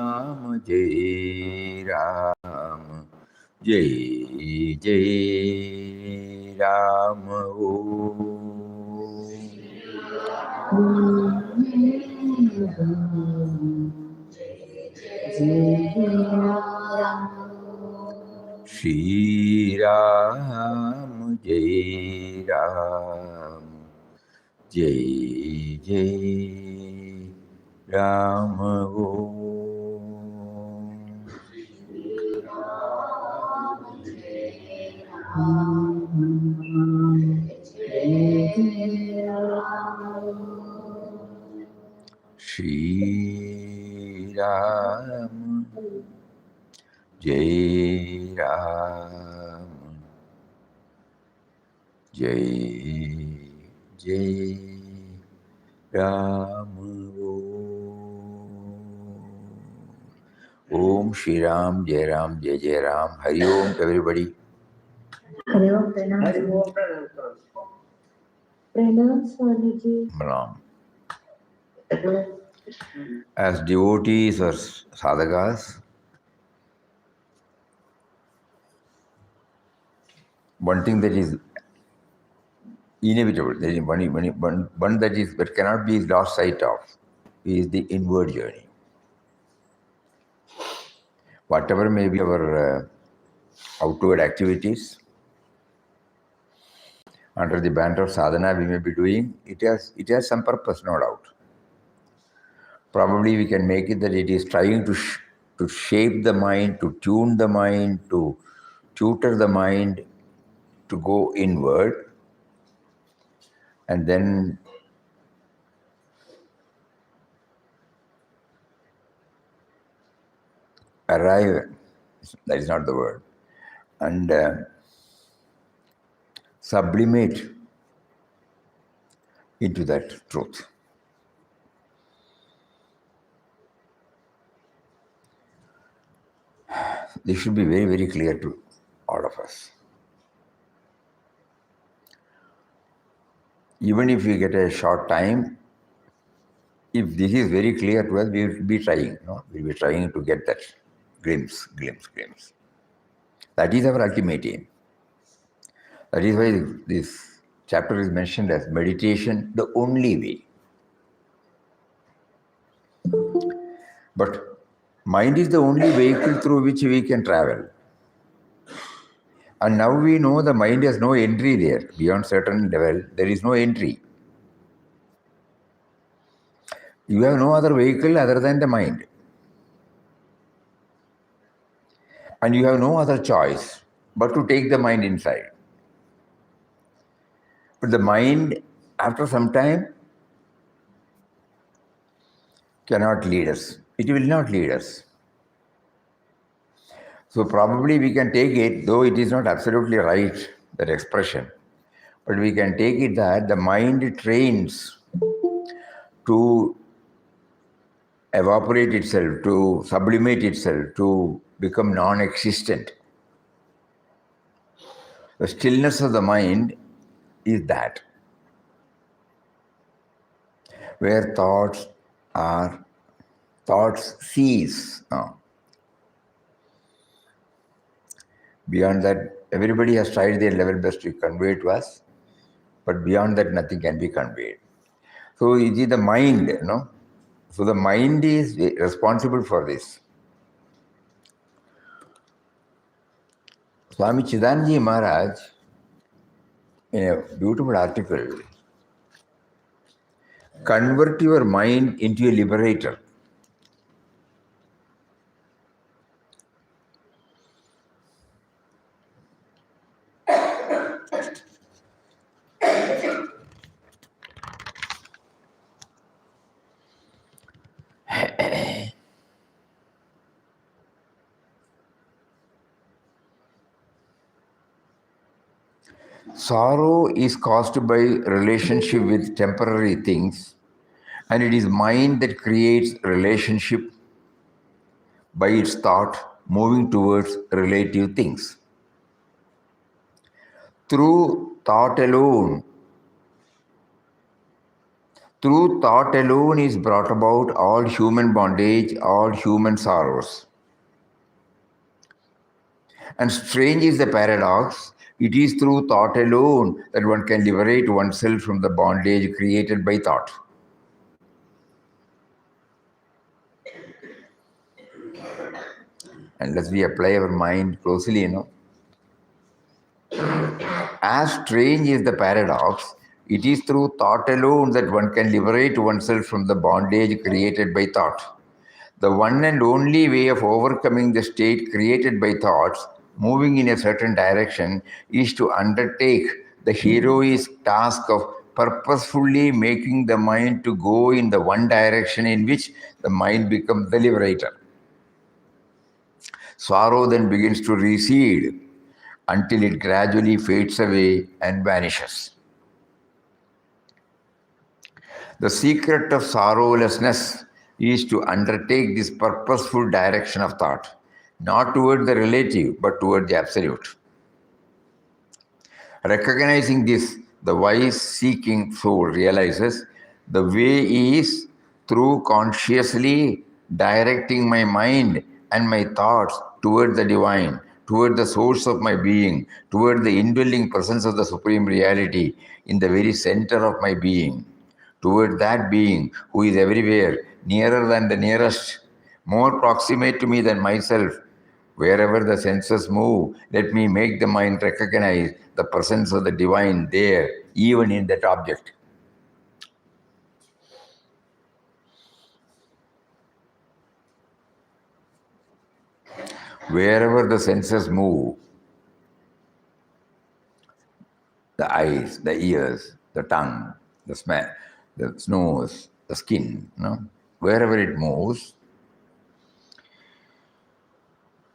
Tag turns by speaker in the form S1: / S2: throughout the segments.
S1: Ram, Jai Ram, Jai Jai Ram. Shri Ram, Jai Ram, Jai Jai Ram. Shri Ram, Jai Ram, Jai Jai Ram. Om Shri Ram, Jai Ram, Jai Jai Ram. Hari Om to everybody.
S2: Hari Om, Pranam. Pranam, Swamiji.
S1: Pranam. As devotees or sadhakas, one thing that is inevitable, there is one that cannot be lost sight of, is the inward journey. Whatever may be our outward activities, under the banner of sadhana we may be doing, it has some purpose, no doubt. Probably we can make it that it is trying to shape the mind, to tune the mind, to tutor the mind to go inward, and then arrive, that is not the word, and sublimate into that truth. This should be very, very clear to all of us. Even if we get a short time, if this is very clear to us, we will be trying. No? We will be trying to get that glimpse. That is our ultimate aim. That is why this chapter is mentioned as meditation, the only way. But mind is the only vehicle through which we can travel. And now we know the mind has no entry there. Beyond certain level, there is no entry. You have no other vehicle other than the mind. And you have no other choice but to take the mind inside. But the mind, after some time, cannot lead us. It will not lead us. So probably we can take it, though it is not absolutely right, that expression, but we can take it that the mind trains to evaporate itself, to sublimate itself, to become non-existent. The stillness of the mind is that, where thoughts cease. Beyond that, everybody has tried their level best to convey to us, but beyond that, nothing can be conveyed. So it is the mind, So the mind is responsible for this. Swami Chidanji Maharaj, in a beautiful article, convert your mind into a liberator. Sorrow is caused by relationship with temporary things, and it is mind that creates relationship by its thought moving towards relative things. Through thought alone, is brought about all human bondage, all human sorrows. And strange is the paradox. It is through thought alone that one can liberate oneself from the bondage created by thought. Unless we apply our mind closely, As strange is the paradox, it is through thought alone that one can liberate oneself from the bondage created by thought. The one and only way of overcoming the state created by thoughts, moving in a certain direction, is to undertake the heroic task of purposefully making the mind to go in the one direction in which the mind becomes the liberator. Sorrow then begins to recede until it gradually fades away and vanishes. The secret of sorrowlessness is to undertake this purposeful direction of thought, not toward the relative, but toward the absolute. Recognizing this, the wise seeking soul realizes the way is through consciously directing my mind and my thoughts toward the divine, toward the source of my being, toward the indwelling presence of the Supreme Reality in the very center of my being, toward that being who is everywhere, nearer than the nearest, more proximate to me than myself. Wherever the senses move, let me make the mind recognize the presence of the divine there, even in that object. Wherever the senses move, the eyes, the ears, the tongue, the smell, the nose, the skin, wherever it moves,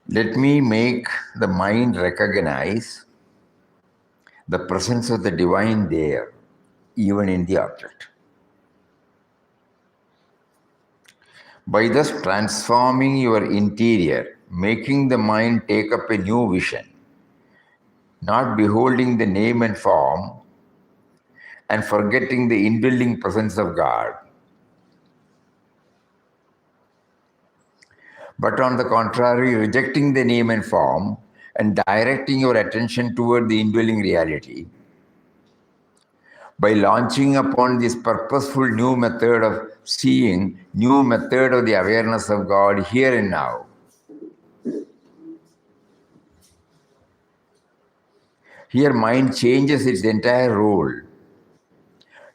S1: let me make the mind recognize the presence of the divine there, even in the object. By thus transforming your interior, making the mind take up a new vision, not beholding the name and form, and forgetting the indwelling presence of God, but on the contrary, rejecting the name and form and directing your attention toward the indwelling reality. By launching upon this purposeful new method of seeing, new method of the awareness of God here and now. Here mind changes its entire role.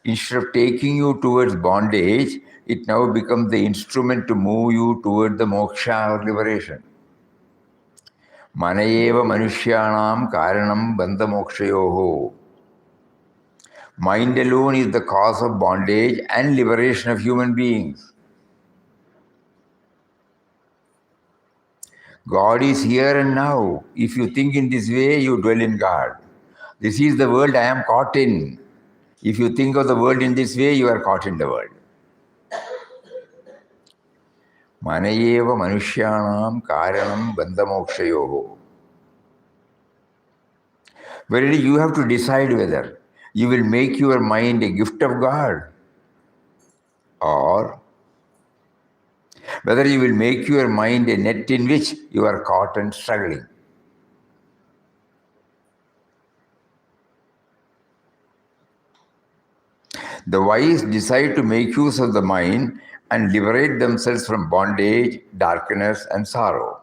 S1: Instead of taking you towards bondage, it now becomes the instrument to move you toward the moksha or liberation. Manayeva manushyanam karanam bandha mokshayoho. Mind alone is the cause of bondage and liberation of human beings. God is here and now. If you think in this way, you dwell in God. This is the world I am caught in. If you think of the world in this way, you are caught in the world. Manayeva manushyanam karanam bandha mokshayoho. Verily, you have to decide whether you will make your mind a gift of God or whether you will make your mind a net in which you are caught and struggling. The wise decide to make use of the mind and liberate themselves from bondage, darkness, and sorrow.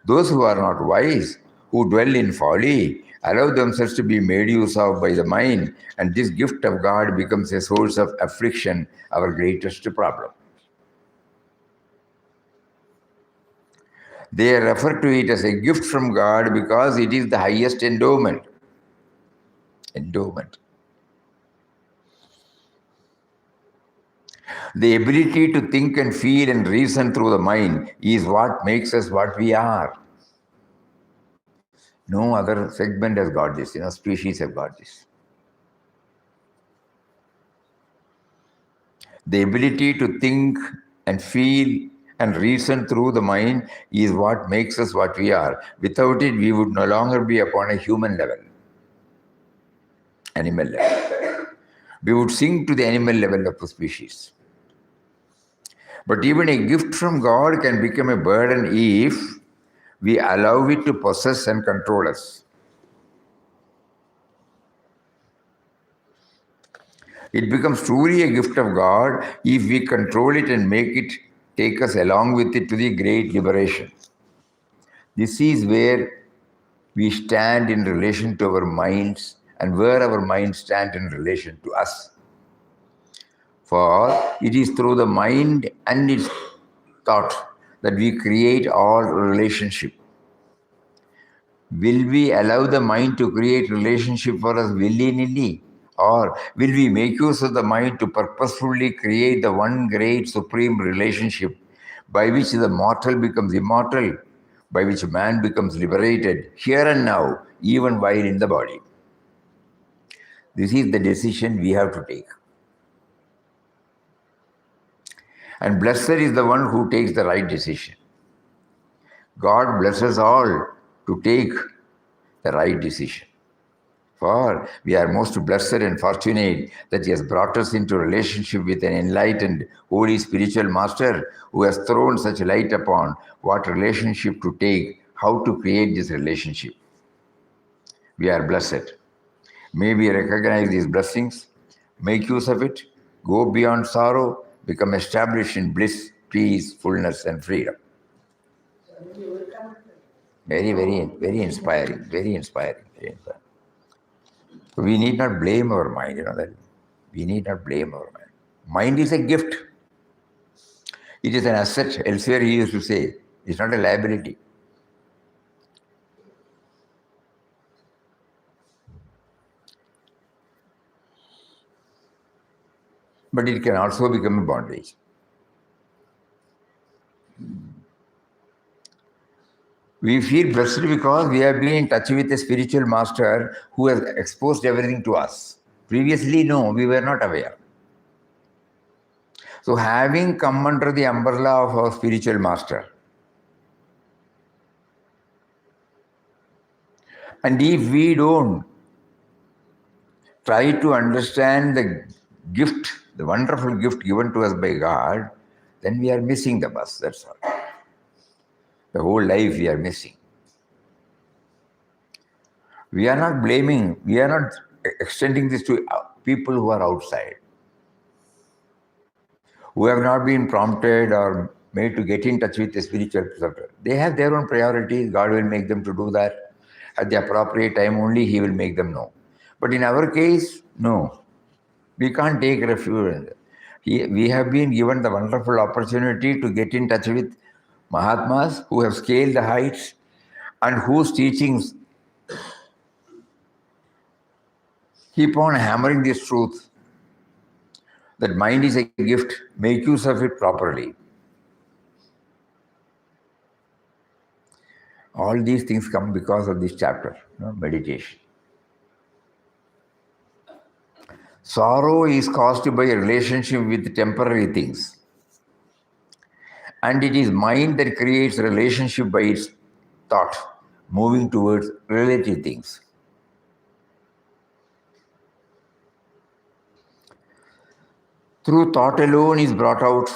S1: Those who are not wise, who dwell in folly, allow themselves to be made use of by the mind, and this gift of God becomes a source of affliction, our greatest problem. They refer to it as a gift from God because it is the highest endowment. The ability to think and feel and reason through the mind is what makes us what we are. No other segment has got this, species have got this. The ability to think and feel and reason through the mind is what makes us what we are. Without it, we would no longer be upon a human level. animal level. We would sink to the animal level of the species. But even a gift from God can become a burden if we allow it to possess and control us. It becomes truly a gift of God if we control it and make it take us along with it to the great liberation. This is where we stand in relation to our minds and where our minds stand in relation to us. For it is through the mind and its thought that we create all relationship. Will we allow the mind to create relationship for us willy-nilly? Or will we make use of the mind to purposefully create the one great supreme relationship by which the mortal becomes immortal, by which man becomes liberated here and now, even while in the body? This is the decision we have to take. And blessed is the one who takes the right decision. God blesses all to take the right decision. For we are most blessed and fortunate that He has brought us into relationship with an enlightened, holy spiritual master who has thrown such light upon what relationship to take, how to create this relationship. We are blessed. May we recognize these blessings, make use of it, go beyond sorrow, become established in bliss, peace, fullness, and freedom. Very, very, very inspiring, very inspiring, very inspiring. We need not blame our mind, that we need not blame our mind. Mind is a gift. It is an asset. Elsewhere he used to say, it's not a liability. But it can also become a bondage. We feel blessed because we have been in touch with a spiritual master who has exposed everything to us. Previously, no, we were not aware. So having come under the umbrella of our spiritual master, and if we don't try to understand the gift, the wonderful gift given to us by God, then we are missing the bus, that's all. The whole life we are missing. We are not blaming, we are not extending this to people who are outside, who have not been prompted or made to get in touch with the spiritual preceptor. They have their own priorities. God will make them to do that. At the appropriate time only, He will make them know. But in our case, no. We can't take refuge. We have been given the wonderful opportunity to get in touch with Mahatmas who have scaled the heights and whose teachings keep on hammering this truth that mind is a gift, make use of it properly. All these things come because of this chapter, meditation. Sorrow is caused by a relationship with temporary things. And it is mind that creates relationship by its thought, moving towards relative things. Through thought alone is brought out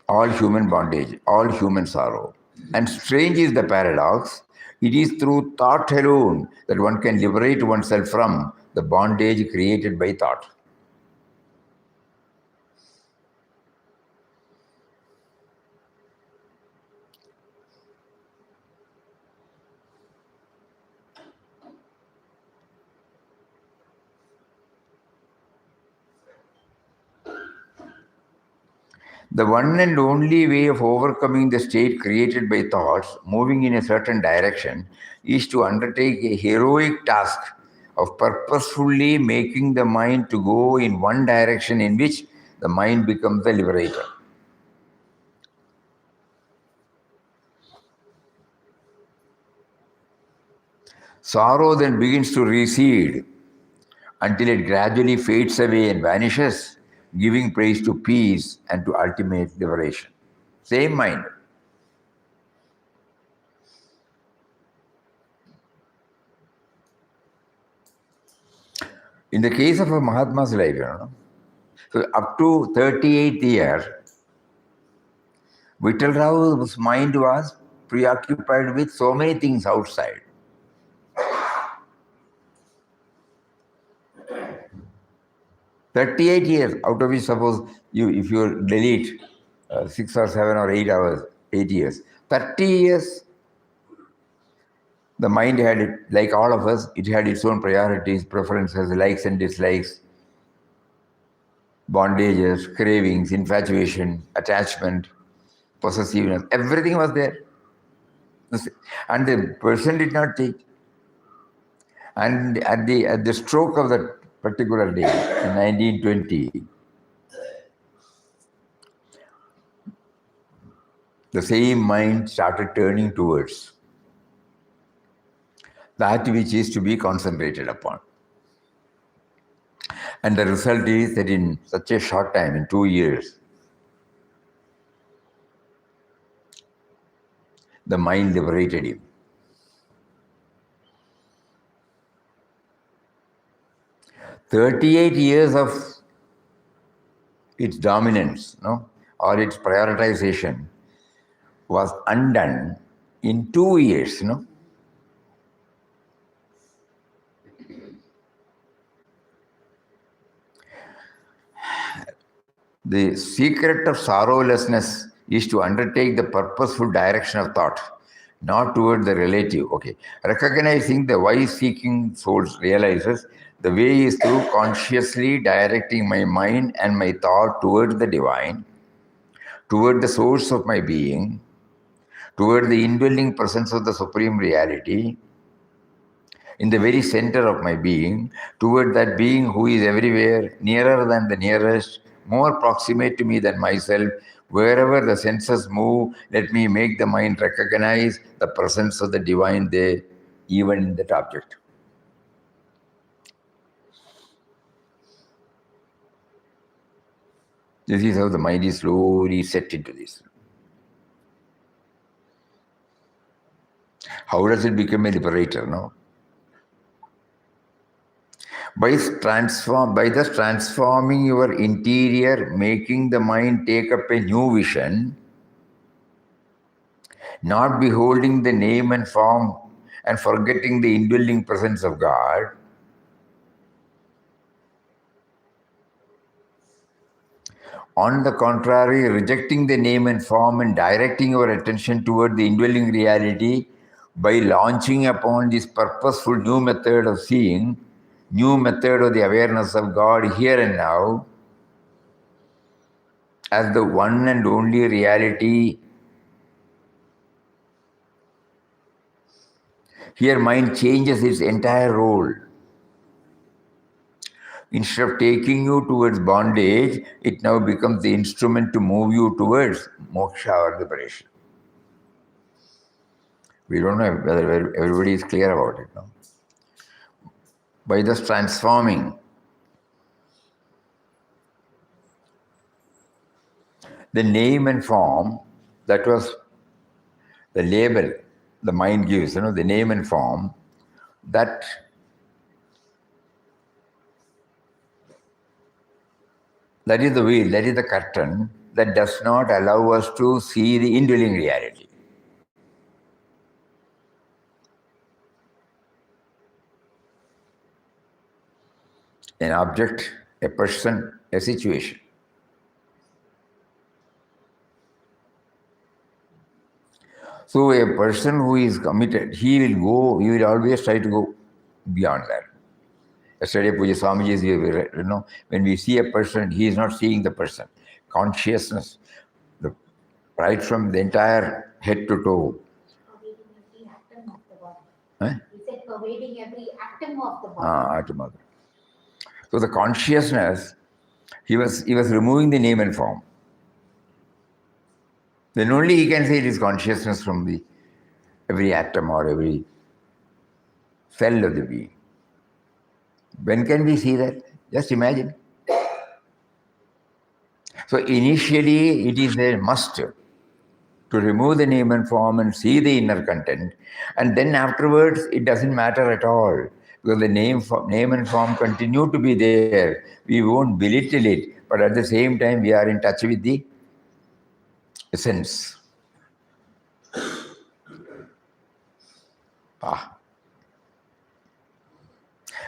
S1: all human bondage, all human sorrow. And strange is the paradox. It is through thought alone that one can liberate oneself from the bondage created by thought. The one and only way of overcoming the state created by thoughts moving in a certain direction is to undertake a heroic task of purposefully making the mind to go in one direction in which the mind becomes the liberator. Sorrow then begins to recede until it gradually fades away and vanishes, giving place to peace and to ultimate liberation. Same mind. In the case of a Mahatma's life, so up to 38th year, Vittal Rao's mind was preoccupied with so many things outside. "38 years, out of which suppose if you delete 6 or 7 or 8 hours, 8 years, 30 years, the mind had, like all of us, it had its own priorities, preferences, likes and dislikes, bondages, cravings, infatuation, attachment, possessiveness, everything was there. And the person did not take. And at the stroke of that particular day, in 1920, the same mind started turning towards that which is to be concentrated upon. And the result is that in such a short time, in 2 years, the mind liberated him. "38 years of its dominance, or its prioritization was undone in 2 years, The secret of sorrowlessness is to undertake the purposeful direction of thought, not toward the relative. Okay. Recognizing the wise seeking souls realizes the way is through consciously directing my mind and my thought toward the divine, toward the source of my being, toward the indwelling presence of the Supreme Reality, in the very center of my being, toward that being who is everywhere, nearer than the nearest, more proximate to me than myself. Wherever the senses move, let me make the mind recognize the presence of the divine there, even in that object." This is how the mind is slowly set into this. How does it become a liberator, By thus transforming your interior, making the mind take up a new vision, not beholding the name and form and forgetting the indwelling presence of God, on the contrary, rejecting the name and form and directing your attention toward the indwelling reality by launching upon this purposeful new method of seeing, new method of the awareness of God here and now, as the one and only reality. Here mind changes its entire role. Instead of taking you towards bondage, it now becomes the instrument to move you towards moksha or liberation. We don't know whether everybody is clear about it now. By thus transforming the name and form, that was the label the mind gives, the name and form, that is the veil, that is the curtain that does not allow us to see the indwelling reality. An object, a person, a situation. So a person who is committed, he will always try to go beyond that. Yesterday, Puja Swamiji, when we see a person, he is not seeing the person. Consciousness, right from the entire head to toe.
S2: He said pervading every atom of the body.
S1: Atom of the. So the consciousness, he was removing the name and form. Then only he can say it is consciousness from every atom or every cell of the being. When can we see that? Just imagine. So initially it is a must to remove the name and form and see the inner content. And then afterwards it doesn't matter at all. Because the name and form continue to be there. We won't belittle it, but at the same time, we are in touch with the essence. Ah.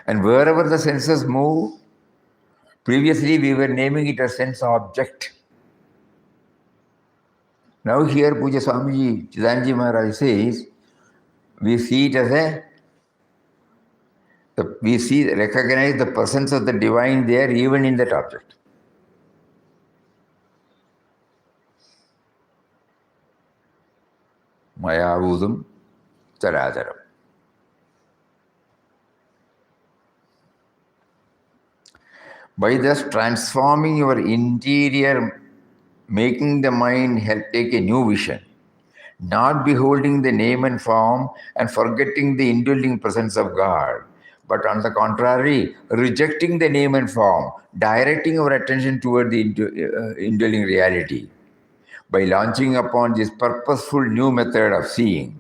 S1: And wherever the senses move, previously we were naming it as sense object. Now here Puja Swamiji, Chidanji Maharaj says, we see it as recognize the presence of the divine there even in that object. Mayavudam Charadaram. By thus transforming your interior, making the mind help take a new vision, not beholding the name and form and forgetting the indwelling presence of God, but on the contrary, rejecting the name and form, directing our attention toward the indwelling reality by launching upon this purposeful new method of seeing,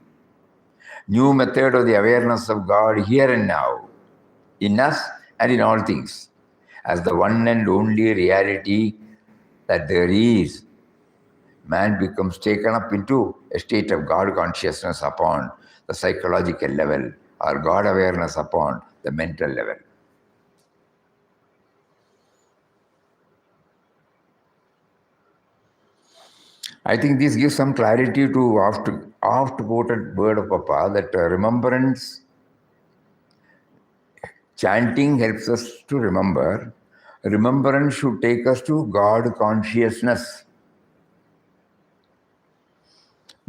S1: new method of the awareness of God here and now, in us and in all things, as the one and only reality that there is. Man becomes taken up into a state of God consciousness upon the psychological level or God awareness upon the mental level. I think this gives some clarity to oft-quoted word of Papa that remembrance, chanting helps us to remember. Remembrance should take us to God consciousness.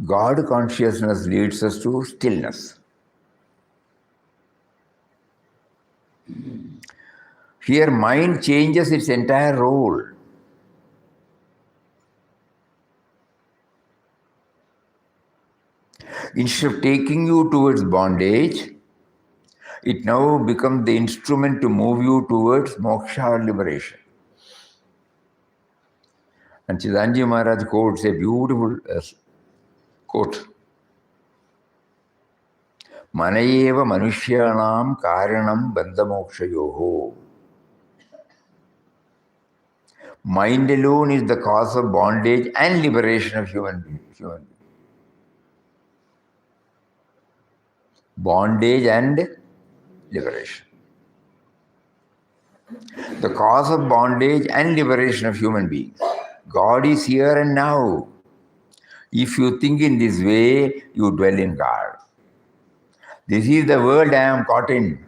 S1: God consciousness leads us to stillness. Here, mind changes its entire role. Instead of taking you towards bondage, it now becomes the instrument to move you towards moksha or liberation. And Chidanji Maharaj quotes a beautiful quote. Manayeva manushyanam karanam bandhamokshayoho. Mind alone is the cause of bondage and liberation of human being. Bondage and liberation. The cause of bondage and liberation of human beings. God is here and now. If you think in this way, you dwell in God. This is the world I am caught in.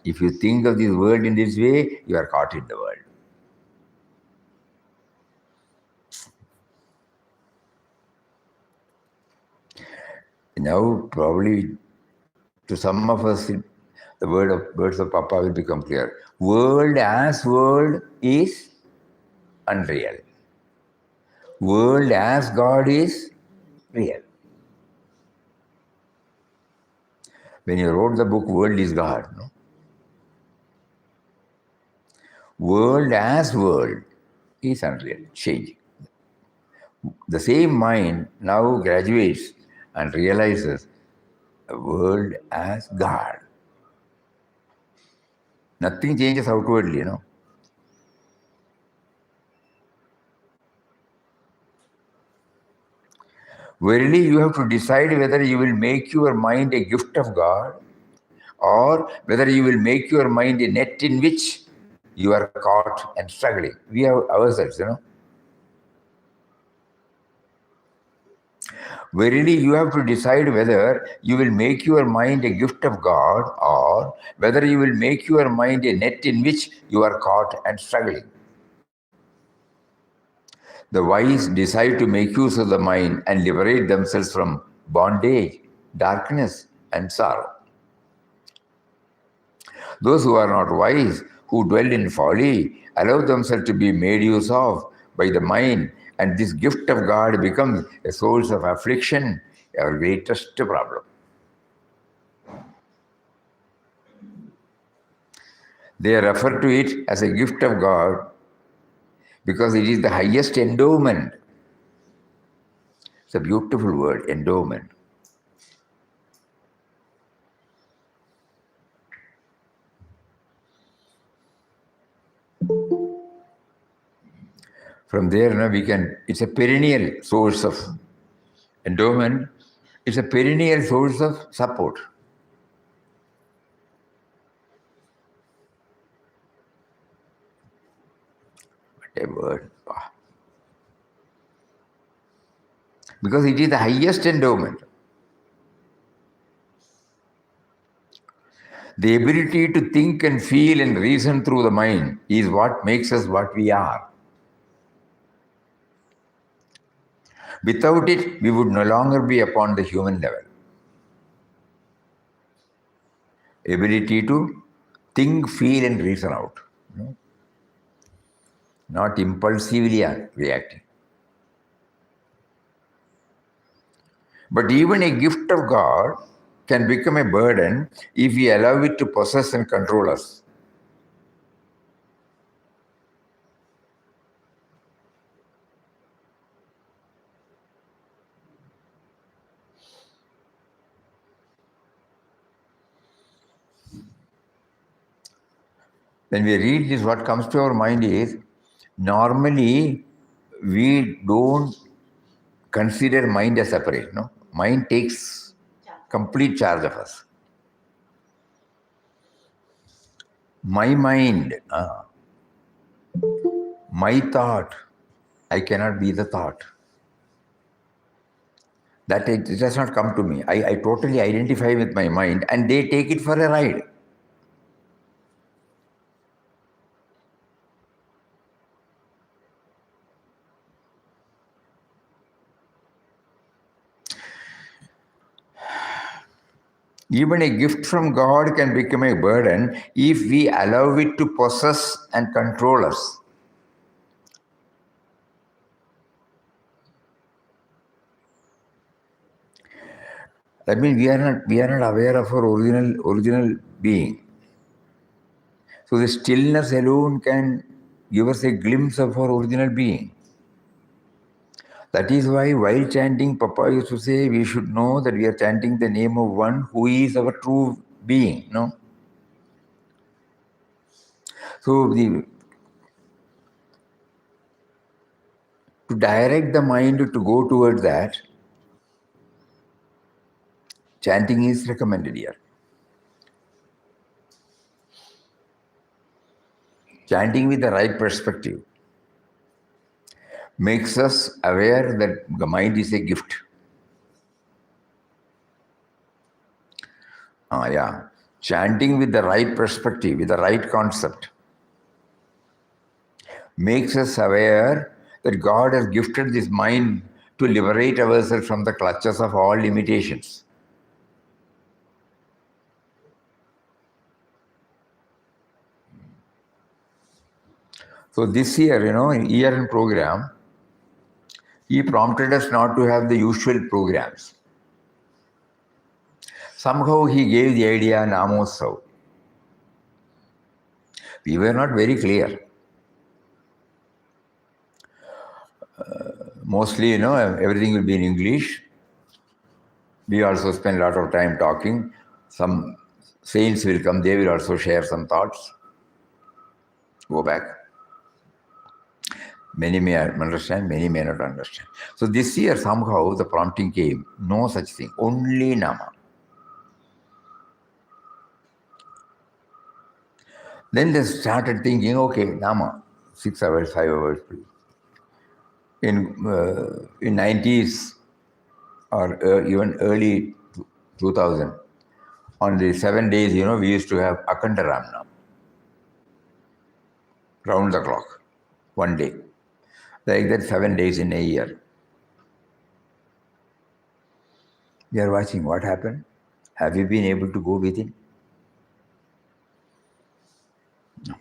S1: If you think of this world in this way, you are caught in the world. Now, probably to some of us, the words of Papa will become clear. World as world is unreal. World as God is real. When you wrote the book, World is God. No? World as world is unreal, changing. The same mind now graduates and realizes the world as God. Nothing changes outwardly, you know. Verily, you have to decide whether you will make your mind a gift of God or whether you will make your mind a net in which you are caught and struggling. We have ourselves, you know. Verily, you have to decide whether you will make your mind a gift of God or whether you will make your mind a net in which you are caught and struggling. The wise decide to make use of the mind and liberate themselves from bondage, darkness, and sorrow. Those who are not wise, who dwell in folly, allow themselves to be made use of by the mind, and this gift of God becomes a source of affliction, our greatest problem. They refer to it as a gift of God because it is the highest endowment. It's a beautiful word, endowment. From there, it's a perennial source of endowment. It's a perennial source of support. What a word. Because it is the highest endowment. The ability to think and feel and reason through the mind is what makes us what we are. Without it, we would no longer be upon the human level. Ability to think, feel, and reason out. Not impulsively reacting. But even a gift of God can become a burden if we allow it to possess and control us. When we read this, what comes to our mind is, normally we don't consider mind as separate. No? Mind takes complete charge of us. My mind, my thought, I cannot be the thought. That it does not come to me. I totally identify with my mind and they take it for a ride. Even a gift from God can become a burden if we allow it to possess and control us. That means we are not aware of our original being. So the stillness alone can give us a glimpse of our original being. That is why while chanting, Papa used to say we should know that we are chanting the name of one who is our true being. No? So to direct the mind to go towards that, chanting is recommended here. Chanting with the right perspective makes us aware that the mind is a gift. Chanting with the right perspective, with the right concept, makes us aware that God has gifted this mind to liberate ourselves from the clutches of all limitations. So this year, year-end program, he prompted us not to have the usual programs. Somehow he gave the idea Namotsav. We were not very clear. Mostly, everything will be in English. We also spend a lot of time talking. Some saints will come, they will also share some thoughts. Go back. Many may understand, many may not understand. So this year, somehow, the prompting came. No such thing, only Nama. Then they started thinking, okay, Nama, 6 hours, 5 hours, please. In 90s or even early 2000, on the 7 days, we used to have Akandaramna, round the clock, one day. Like that, 7 days in a year. We are watching what happened. Have you been able to go within? No.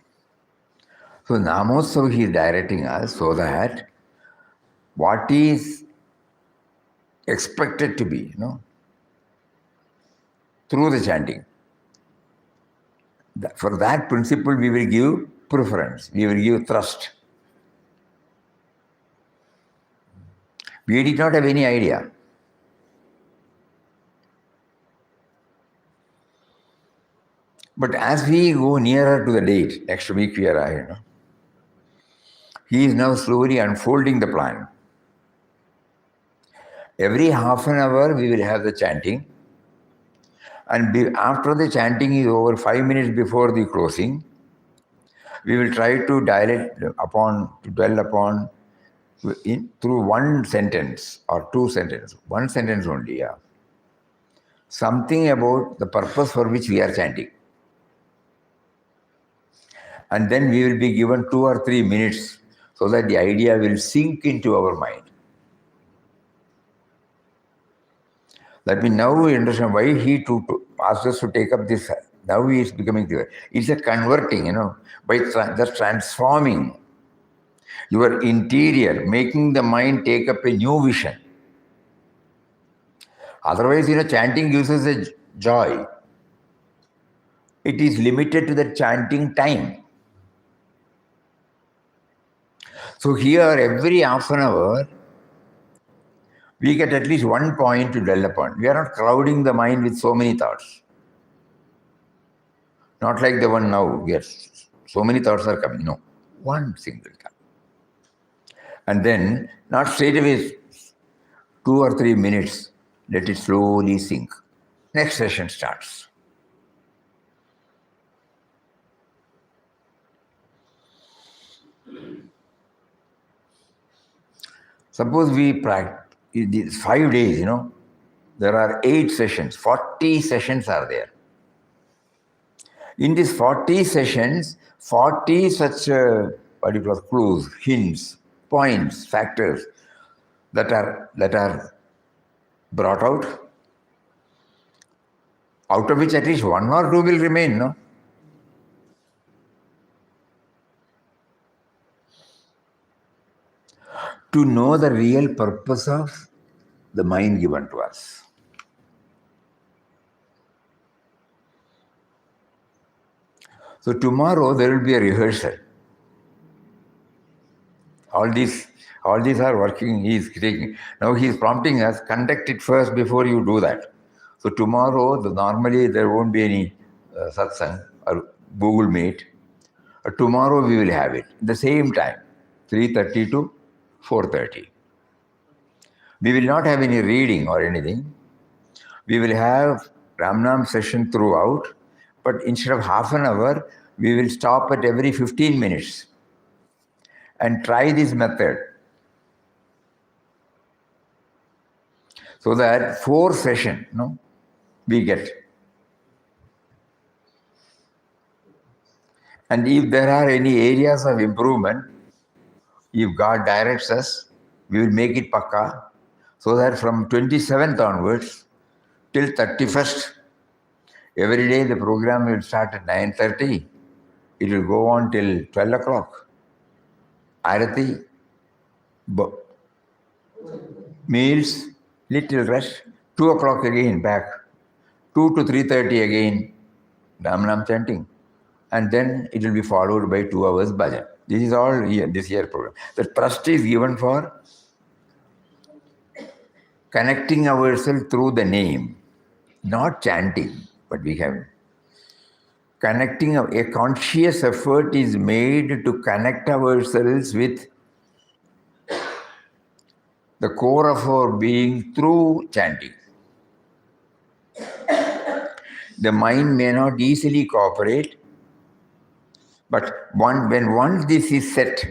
S1: So Namotsav, he is directing us so that what is expected to be, through the chanting. For that principle, we will give preference, we will give thrust. We did not have any idea. But as we go nearer to the date, next week we are, He is now slowly unfolding the plan. Every half an hour we will have the chanting, and after the chanting is over, 5 minutes before the closing, we will try to dwell upon through one sentence or two sentences, one sentence only, yeah. Something about the purpose for which we are chanting. And then we will be given 2 or 3 minutes so that the idea will sink into our mind. Let me now understand why he asked us to take up this. Now he is becoming clear. It's a converting, by just transforming your interior, making the mind take up a new vision. Otherwise, chanting gives us a joy. It is limited to the chanting time. So here, every half an hour, we get at least one point to dwell upon. We are not crowding the mind with so many thoughts. Not like the one now. Yes, so many thoughts are coming. No, one single thought. And then, not straight away, 2 or 3 minutes, let it slowly sink. Next session starts. Suppose we practice these 5 days, there are 8 sessions, 40 sessions are there. In these 40 sessions, 40 such clues, hints, points, factors that are brought out of which at least 1 or 2 will remain, no? To know the real purpose of the mind given to us. So tomorrow there will be a rehearsal. All these are working. Now he is prompting us, conduct it first before you do that. So tomorrow, normally there won't be any satsang or Google Meet. Tomorrow we will have it the same time, 3:30 to 4:30. We will not have any reading or anything. We will have Ramnam session throughout, but instead of half an hour, we will stop at every 15 minutes and try this method. So that 4 sessions, we get. And if there are any areas of improvement, if God directs us, we will make it pakka, so that from 27th onwards till 31st, every day the program will start at 9:30. It will go on till 12 o'clock. Arati, meals, little rest, 2 o'clock again back, 2 to 3:30 again, Nam chanting. And then it will be followed by 2 hours bhajan. This is all this year program. The trust is given for connecting ourselves through the name, not chanting, but we have connecting. A conscious effort is made to connect ourselves with the core of our being through chanting. The mind may not easily cooperate, but when once this is set,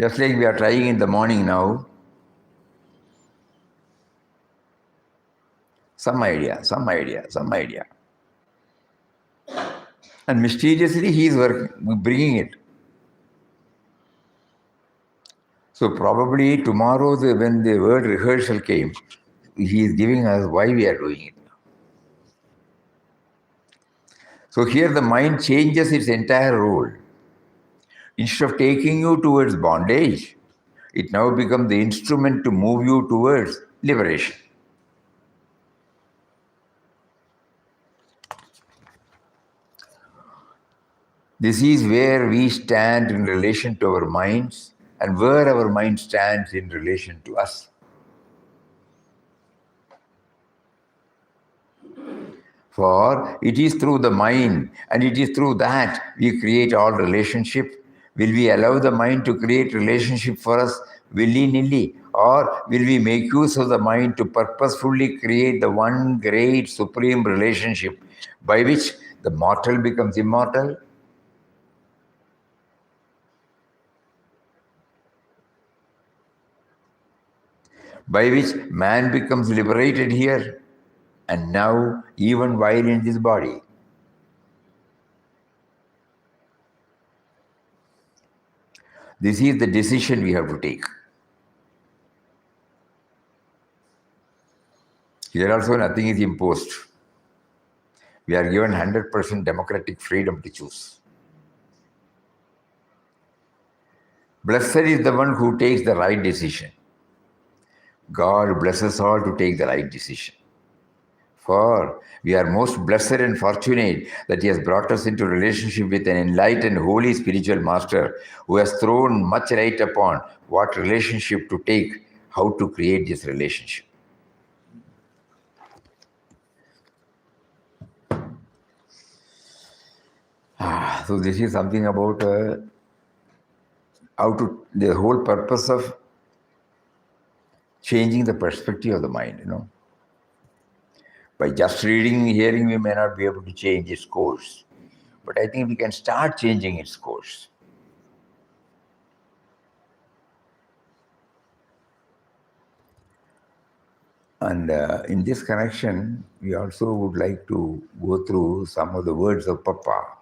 S1: just like we are trying in the morning now, some idea. And mysteriously he is bringing it. So probably tomorrow when the word rehearsal came, he is giving us why we are doing it. So here the mind changes its entire role. Instead of taking you towards bondage, it now becomes the instrument to move you towards liberation. This is where we stand in relation to our minds and where our mind stands in relation to us. For it is through the mind and it is through that we create all relationship, Will we allow the mind to create relationship for us willy-nilly? Or will we make use of the mind to purposefully create the one great supreme relationship by which the mortal becomes immortal? By which man becomes liberated here and now, even while in this body. This is the decision we have to take. Here also nothing is imposed. We are given 100% democratic freedom to choose. Blessed is the one who takes the right decision. God blesses all to take the right decision. For we are most blessed and fortunate that He has brought us into relationship with an enlightened, holy spiritual master who has thrown much light upon what relationship to take, how to create this relationship. So this is something about how to, the whole purpose of changing the perspective of the mind, By just reading, hearing, we may not be able to change its course. But I think we can start changing its course. And in this connection, we also would like to go through some of the words of Papa.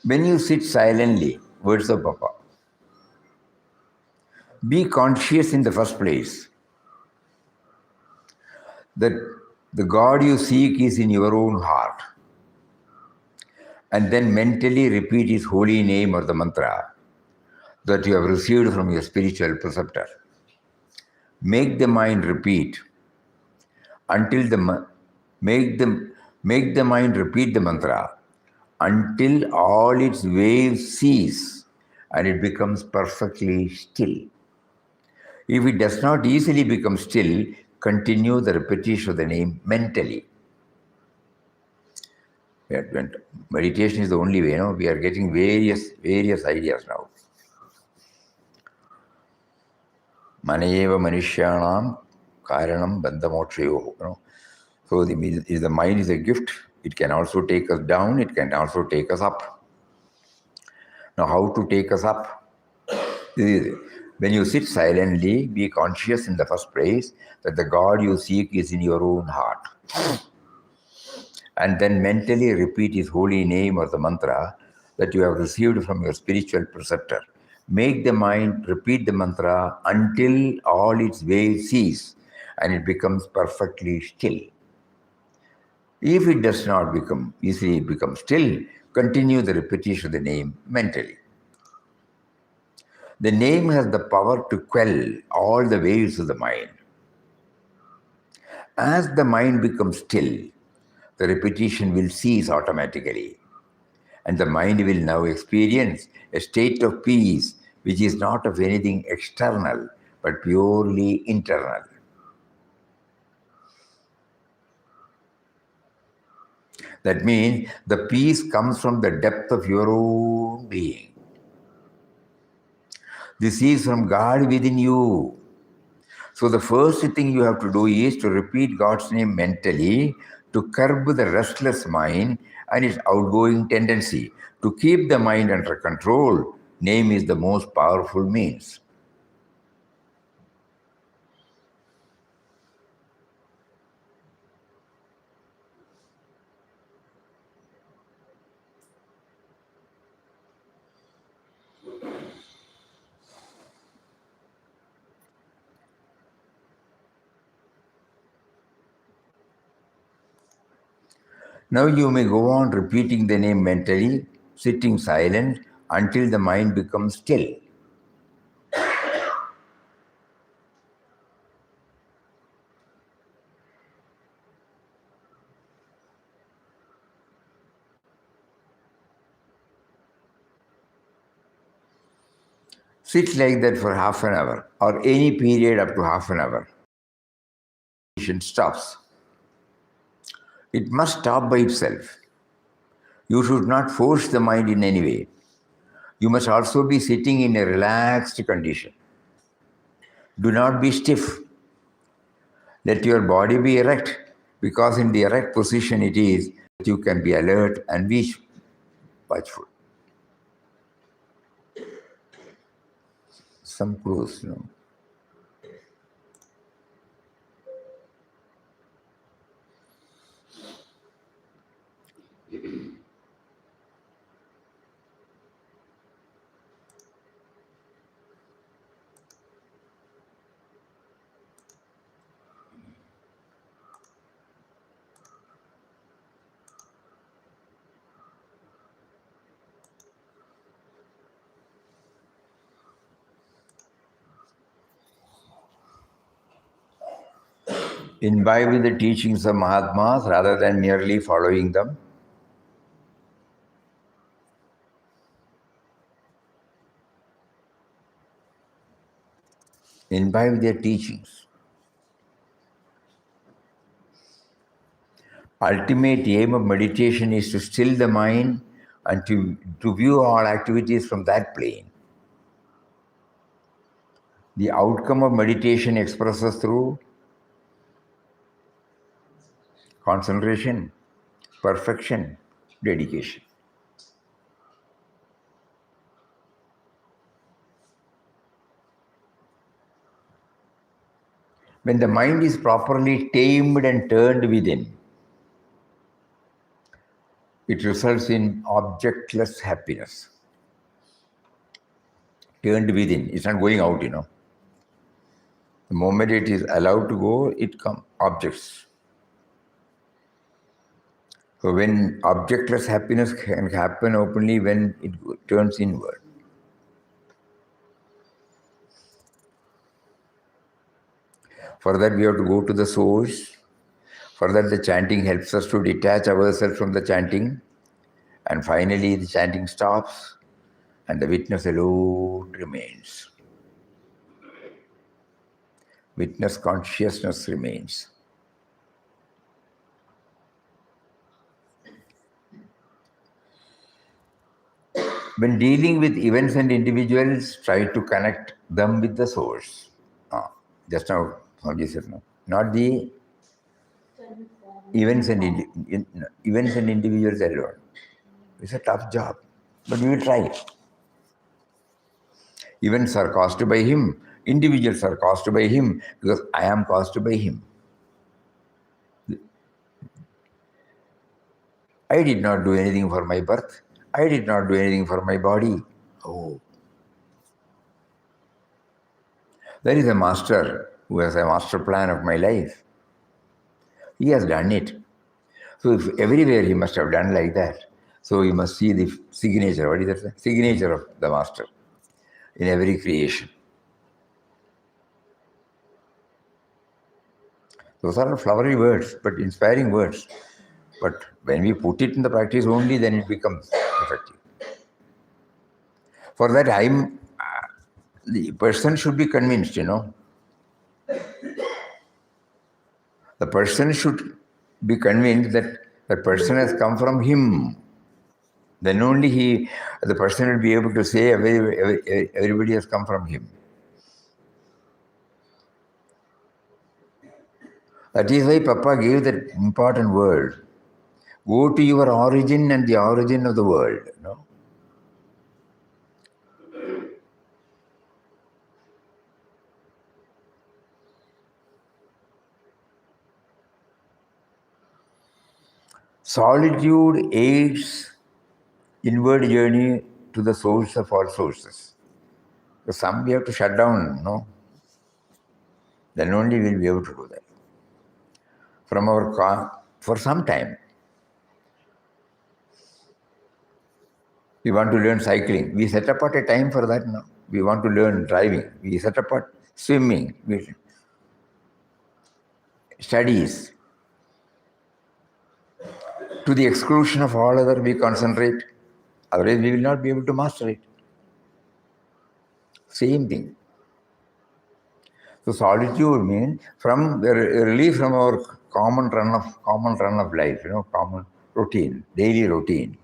S1: When you sit silently, words of Papa, be conscious in the first place that the God you seek is in your own heart. And then mentally repeat His holy name or the mantra that you have received from your spiritual preceptor. Make the mind repeat until make the mind repeat the mantra until all its waves cease and it becomes perfectly still. If it does not easily become still, continue the repetition of the name mentally. Meditation is the only way, we are getting various ideas now. Manayeva Manishyanam Karanam Bandhamokshayo. So the mind is a gift. It can also take us down, it can also take us up. Now, how to take us up? When you sit silently, be conscious in the first place that the God you seek is in your own heart. And then mentally repeat His holy name or the mantra that you have received from your spiritual preceptor. Make the mind repeat the mantra until all its waves cease and it becomes perfectly still. If it does not easily become still, continue the repetition of the name mentally. The name has the power to quell all the waves of the mind. As the mind becomes still, the repetition will cease automatically, and the mind will now experience a state of peace which is not of anything external but purely internal. That means the peace comes from the depth of your own being. This is from God within you. So the first thing you have to do is to repeat God's name mentally to curb the restless mind and its outgoing tendency. To keep the mind under control, name is the most powerful means. Now you may go on repeating the name mentally, sitting silent until the mind becomes still. Sit like that for half an hour or any period up to half an hour. It stops. It must stop by itself. You should not force the mind in any way. You must also be sitting in a relaxed condition. Do not be stiff. Let your body be erect, because in the erect position it is that you can be alert and be watchful. Some clues, Imbibe with the teachings of Mahatmas rather than merely following them. Imbibe their teachings. Ultimate aim of meditation is to still the mind and to view all activities from that plane. The outcome of meditation expresses through concentration, perfection, dedication. When the mind is properly tamed and turned within, it results in objectless happiness. Turned within, it's not going out, The moment it is allowed to go, it comes, objects. So when objectless happiness can happen openly when it turns inward. For that, we have to go to the source. For that, the chanting helps us to detach ourselves from the chanting. And finally, the chanting stops and the witness alone remains. Witness consciousness remains. When dealing with events and individuals, try to connect them with the source. Just now, Swamiji said, no. Not the events and individuals alone. It's a tough job, but we will try. Events are caused by him, individuals are caused by him, because I am caused by him. I did not do anything for my birth. I did not do anything for my body. Oh. There is a master who has a master plan of my life. He has done it. So if everywhere he must have done like that. So you must see the signature. What is that? Signature of the master in every creation. Those are flowery words, but inspiring words. But when we put it in the practice only, then it becomes effective. For that, the person should be convinced, The person should be convinced that the person has come from him. Then only the person will be able to say everybody has come from him. That is why Papa gave that important word. Go to your origin and the origin of the world. Solitude aids inward journey to the source of all sources. So some we have to shut down, Then only we'll be able to do that. From our car, for some time. We want to learn cycling. We set apart a time for that now. We want to learn driving. We set apart swimming. Studies. To the exclusion of all other, we concentrate. Otherwise, we will not be able to master it. Same thing. So solitude means from the relief from our common run of life, common routine, daily routine.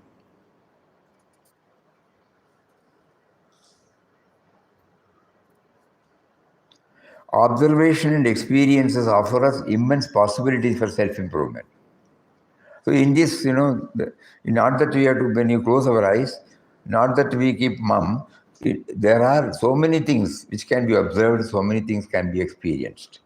S1: Observation and experiences offer us immense possibilities for self-improvement. So in this, not that we have to, when you close our eyes, not that we keep mum, there are so many things which can be observed, so many things can be experienced.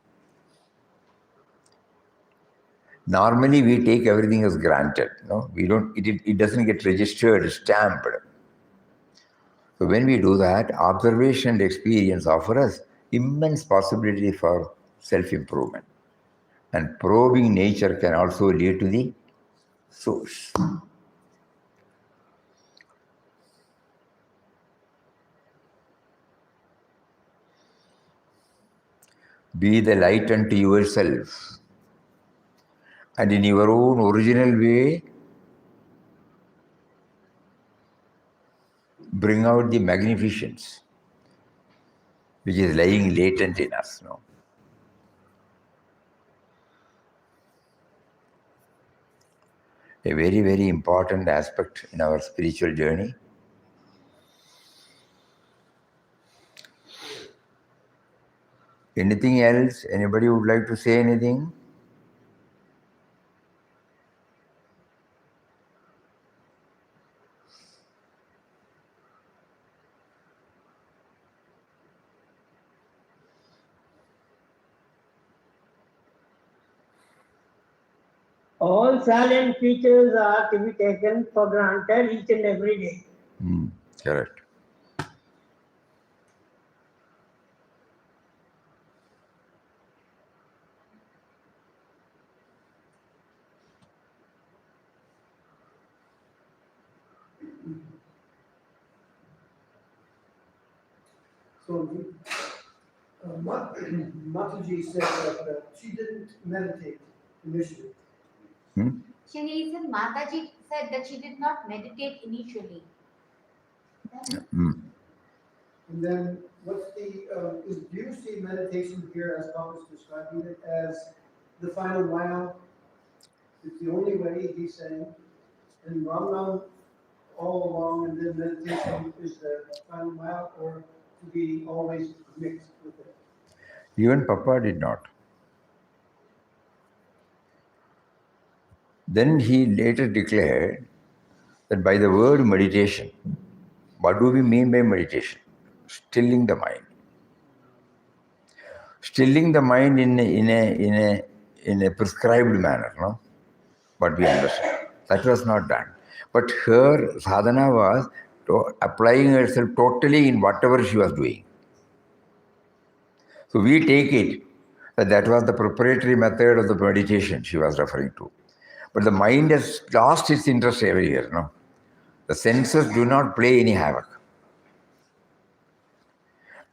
S1: Normally, we take everything as granted. We don't. It doesn't get registered, stamped. So when we do that, observation and experience offer us immense possibility for self-improvement. And probing nature can also lead to the source. Be the light unto yourself. And in your own original way, bring out the magnificence which is lying latent in us. A very, very important aspect in our spiritual journey. Anything else? Anybody would like to say anything?
S3: All salient features are to be taken for granted each and every day.
S1: Correct.
S4: So Mataji said that she didn't meditate initially.
S2: She said Mataji said that she did not meditate initially.
S4: And then what's do you see meditation here as Papa's describing it as the final mile? It's the only way, he's saying, and Ramnam all along, and then meditation is the final mile, or to be always mixed with it?
S1: Even Papa did not. Then he later declared that by the word meditation, what do we mean by meditation? Stilling the mind. Stilling the mind in a prescribed manner, what we understand. That was not done. But her sadhana was applying herself totally in whatever she was doing. So we take it That was the preparatory method of the meditation she was referring to. But the mind has lost its interest everywhere, no? The senses do not play any havoc.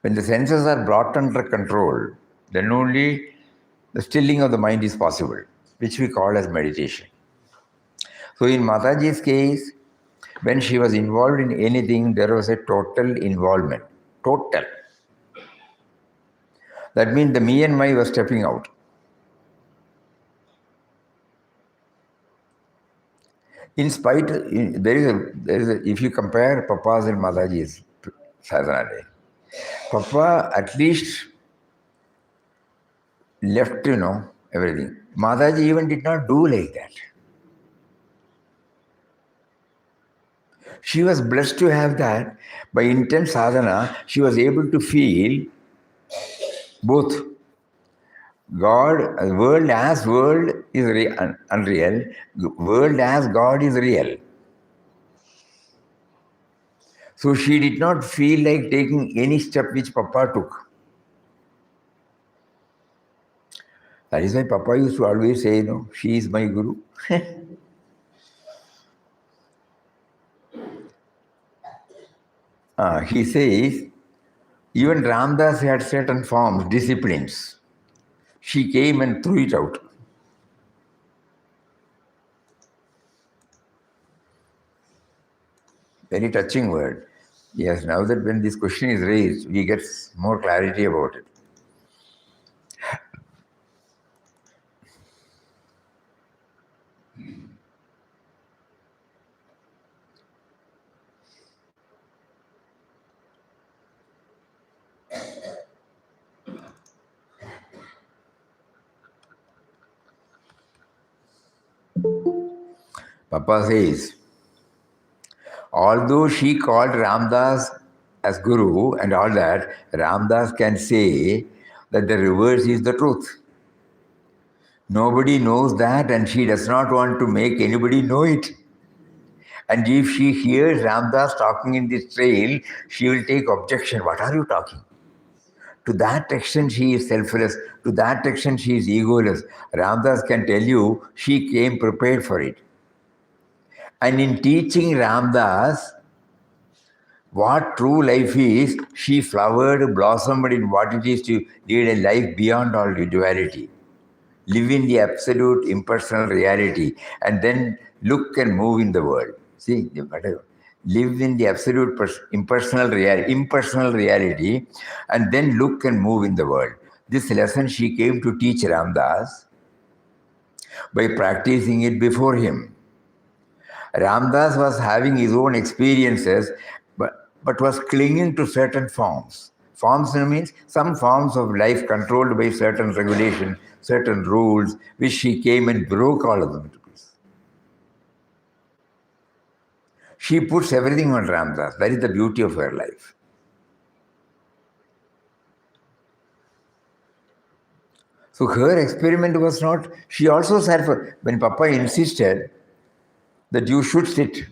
S1: When the senses are brought under control, then only the stilling of the mind is possible, which we call as meditation. So in Mataji's case, when she was involved in anything, there was a total involvement. Total. That means the me and my was stepping out. In spite, if you compare Papa's and Mataji's sadhana day, Papa at least left, everything. Mataji even did not do like that. She was blessed to have that. By intense sadhana, she was able to feel both God, world as world is unreal, world as God is real. So she did not feel like taking any step which Papa took. That is why Papa used to always say, she is my Guru. He says, even Ramdas had certain forms, disciplines. She came and threw it out. Very touching word. Yes, now that when this question is raised, we get more clarity about it. Papa says, although she called Ramdas as Guru and all that, Ramdas can say that the reverse is the truth. Nobody knows that, and she does not want to make anybody know it. And if she hears Ramdas talking in this trail, she will take objection. What are you talking? To that extent, she is selfless. To that extent, she is egoless. Ramdas can tell you she came prepared for it. And in teaching Ramdas what true life is, she flowered, blossomed in what it is to lead a life beyond all duality. Live in the absolute impersonal reality and then look and move in the world. See, live in the absolute impersonal reality and then look and move in the world. This lesson she came to teach Ramdas by practicing it before him. Ramdas was having his own experiences, but was clinging to certain forms. Forms means some forms of life controlled by certain regulations, certain rules, which she came and broke all of them into pieces. She puts everything on Ramdas. That is the beauty of her life. So her experiment was not, she also sat for, when Papa insisted that you should sit,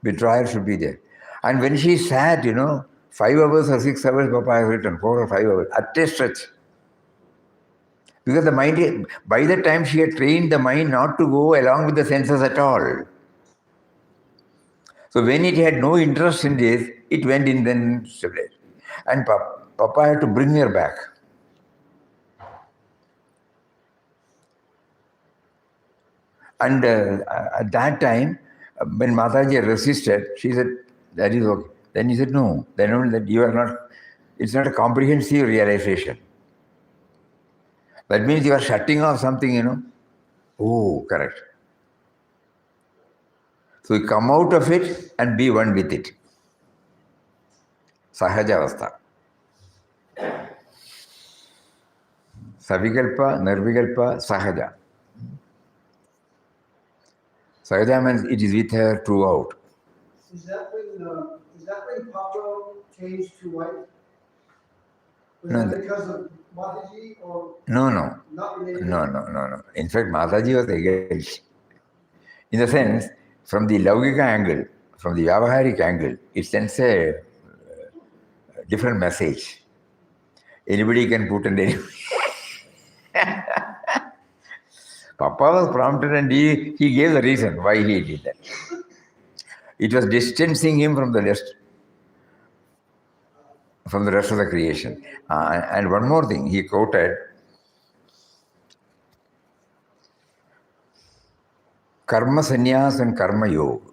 S1: withdrawal should be there. And when she sat, 5 hours or 6 hours, Papa has written 4 or 5 hours, at a stretch. Because the mind, by the time she had trained the mind not to go along with the senses at all. So when it had no interest in this, it went in then stabilized. And Papa had to bring her back. And at that time, when Mataji resisted, she said, that is okay. Then he said, no, then only that you are not, it's not a comprehensive realization. That means you are shutting off something, Oh, correct. So you come out of it and be one with it. Sahaja avastha. Savikalpa, Nirvikalpa, Sahaja. Sahaja means it is with her throughout.
S4: Is that when Papa changed to white? Was
S1: No,
S4: that because of Mataji or
S1: No.
S4: not related?
S1: No. In fact, Mataji was against. In the sense, from the Laugika angle, from the Vyavaharik angle, it sends a different message. Anybody can put in anybody. Papa was prompted and he gave the reason why he did that. It was distancing him from the rest of the creation. And one more thing, he quoted karma sannyas and karma yoga.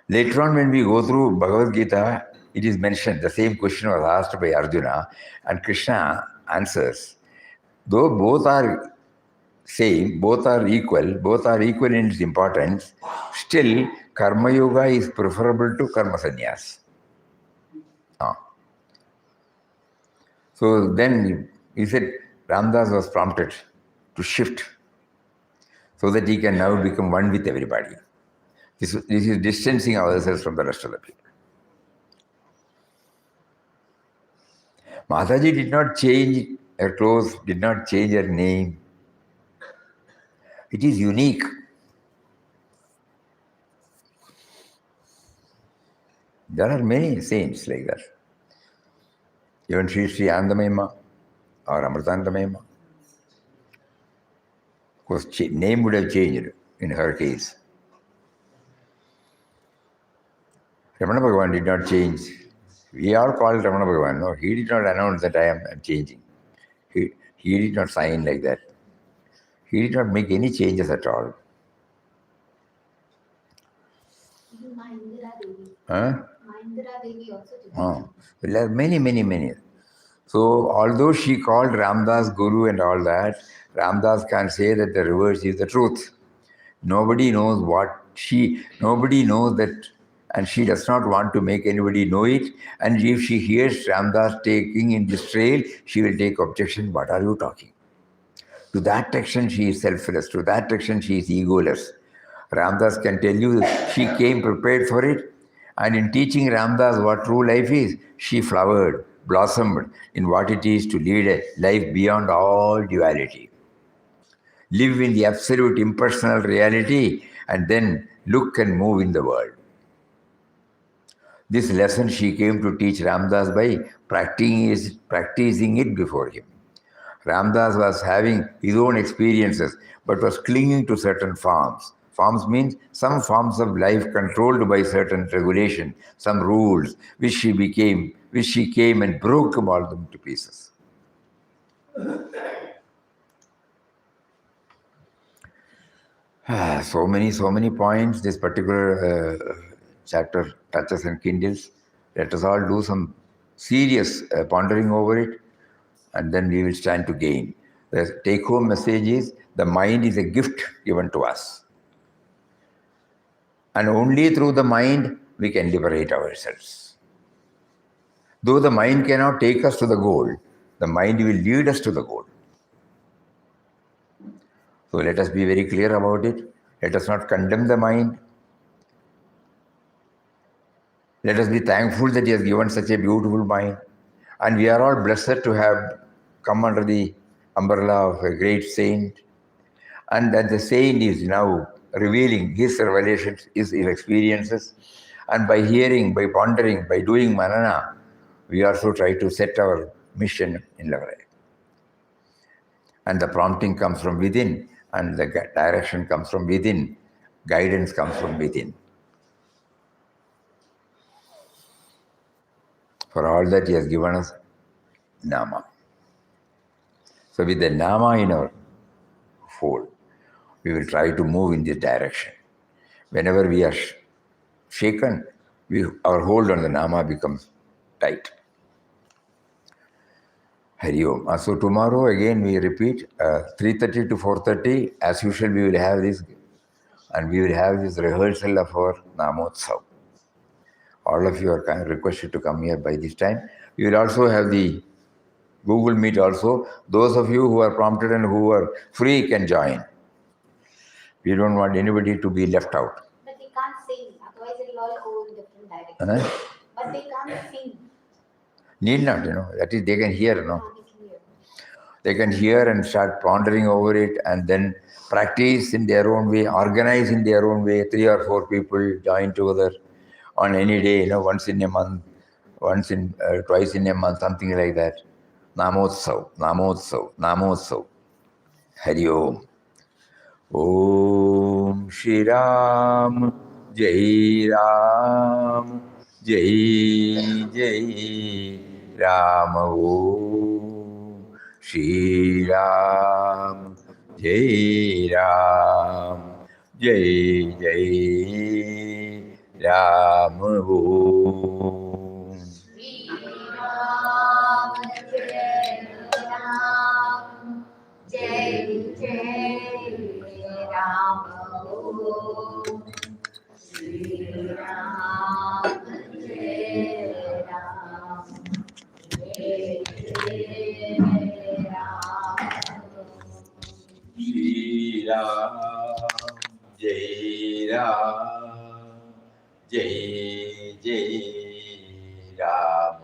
S1: Later on, when we go through Bhagavad Gita, it is mentioned, the same question was asked by Arjuna, and Krishna answers, though both are same, both are equal in its importance, still Karma Yoga is preferable to Karma Sannyas. So then he said, Ramdas was prompted to shift so that he can now become one with everybody. This is distancing ourselves from the rest of the people. Mataji did not change her clothes, did not change her name. It is unique. There are many saints like that. Even Sri Andamayama or Amritandamayama. Of course, name would have changed in her case. Ramana Bhagavan did not change. We all called Ramana Bhagavan. No, he did not announce that I am changing. He did not sign like that. He did not make any changes at all.
S2: Mahindra Devi.
S1: Huh?
S2: Mahindra Devi also did.
S1: Oh, there are many. So, although she called Ramdas Guru and all that, Ramdas can say that the reverse is the truth. Nobody knows that, and she does not want to make anybody know it. And if she hears Ramdas taking in this trail, she will take objection. What are you talking? To that extent, she is selfless. To that extent, she is egoless. Ramdas can tell you she came prepared for it. And in teaching Ramdas what true life is, she flowered, blossomed in what it is to lead a life beyond all duality. Live in the absolute impersonal reality and then look and move in the world. This lesson she came to teach Ramdas by practicing it before him. Ramdas was having his own experiences but was clinging to certain forms. Forms means some forms of life controlled by certain regulation, some rules, which she came and broke all them to pieces. So many points this particular chapter touches and kindles. Let us all do some serious pondering over it, and then we will stand to gain. The take-home message is the mind is a gift given to us. And only through the mind we can liberate ourselves. Though the mind cannot take us to the goal, the mind will lead us to the goal. So let us be very clear about it. Let us not condemn the mind. Let us be thankful that he has given such a beautiful mind. And we are all blessed to have come under the umbrella of a great saint. And that the saint is now revealing his revelations, his experiences. And by hearing, by pondering, by doing manana, we also try to set our mission in life. And the prompting comes from within, and the direction comes from within, guidance comes from within. For all that he has given us Nama. So with the Nama in our fold, we will try to move in this direction. Whenever we are shaken, our hold on the Nama becomes tight. Hari Om. So tomorrow again we repeat 3:30 to 4:30. As usual, we will have this, and we will have this rehearsal of our Namotsav. All of you are kind of requested to come here by this time. We will also have the Google Meet also. Those of you who are prompted and who are free can join. We don't want anybody to be left out.
S2: But they can't sing, otherwise it will all go in different directions. But they can't sing.
S1: Need not, that is, they can hear,
S2: They can hear.
S1: They can hear and start pondering over it and then practice in their own way, organize in their own way. 3 or 4 people join together on any day, once in a month, twice in a month, something like that. Namotsav, Namotsav, Namotsav. Hari Om. Om Shri Ram, Jai Ram, Jai Jai Ram. Om Shri Ram, Jai Ram, Jai Jai Ram. Om.
S2: Jai Jai Ram. Shri Ram, Jai Ram. Jai Jai Ram.
S1: Shri Ram, Jai Ram, Jai Jai Ram.